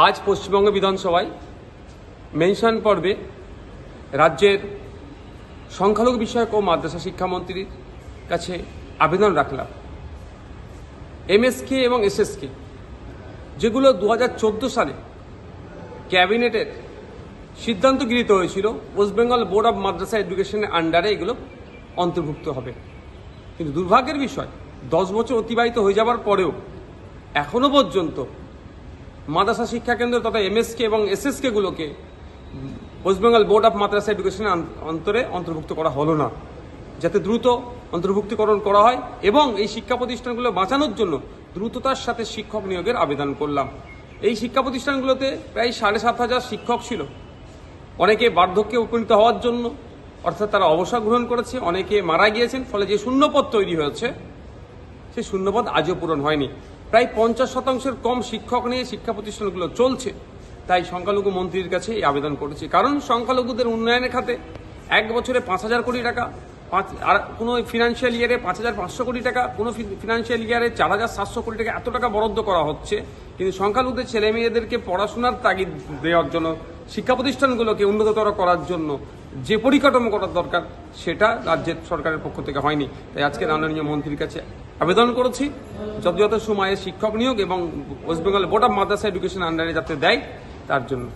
আজ পশ্চিমবঙ্গ বিধানসভায় মেনশন পর্বে রাজ্যের সংখ্যালঘু বিষয়ক ও মাদ্রাসা শিক্ষামন্ত্রীর কাছে আবেদন রাখলাম। এমএসকে এবং এসএসকে যেগুলো 2014 সালে ক্যাবিনেটের সিদ্ধান্ত গৃহীত হয়েছিল, ওয়েস্ট বেঙ্গল বোর্ড অব মাদ্রাসা এডুকেশনের আন্ডারে এগুলো অন্তর্ভুক্ত হবে। কিন্তু দুর্ভাগ্যের বিষয় 10 বছর অতিবাহিত হয়ে যাওয়ার পরেও এখনো পর্যন্ত মাদ্রাসা শিক্ষাকেন্দ্র তথা এমএসকে এবং এসএসকে গুলোকে ওয়েস্ট বেঙ্গল বোর্ড অব মাদ্রাসা এডুকেশনের অন্তর্ভুক্ত করা হলো না। যাতে দ্রুত অন্তর্ভুক্তিকরণ করা হয় এবং এই শিক্ষা প্রতিষ্ঠানগুলো বাঁচানোর জন্য দ্রুততার সাথে শিক্ষক নিয়োগের আবেদন করলাম। এই শিক্ষা প্রতিষ্ঠানগুলোতে প্রায় 7,500 শিক্ষক ছিল। অনেকে বার্ধক্যে উপনীত হওয়ার জন্য অর্থাৎ তারা অবসর গ্রহণ করেছে, অনেকে মারা গিয়েছেন, ফলে যে শূন্যপদ তৈরি হয়েছে সেই শূন্যপদ আজও পূরণ হয়নি। প্রায় 50% কম শিক্ষক নিয়ে শিক্ষা প্রতিষ্ঠানগুলো চলছে। তাই সংখ্যালঘু মন্ত্রীর কাছে এই আবেদন করেছি। কারণ সংখ্যালঘুদের উন্নয়নের খাতে 1 বছরে 5,000 কোটি টাকা, আর কোনো ফিনান্সিয়াল ইয়ারে 5,500 কোটি টাকা, কোনো ফিনান্সিয়াল ইয়ারে 4,700 কোটি টাকা, এত টাকা বরাদ্দ করা হচ্ছে। কিন্তু সংখ্যালঘুদের ছেলে মেয়েদেরকে পড়াশোনার তাগিদ দেওয়ার জন্য, শিক্ষা প্রতিষ্ঠানগুলোকে উন্নততর করার জন্য যে পরিকাঠামো করার দরকার সেটা রাজ্যের সরকারের পক্ষ থেকে হয়নি। তাই আজকে মাননীয় মন্ত্রীর কাছে আবেদন করেছি যত সময়ে শিক্ষক নিয়োগ এবং West Bengal board of Madrasa education আন্ডারে যাতে দেয় তার জন্য।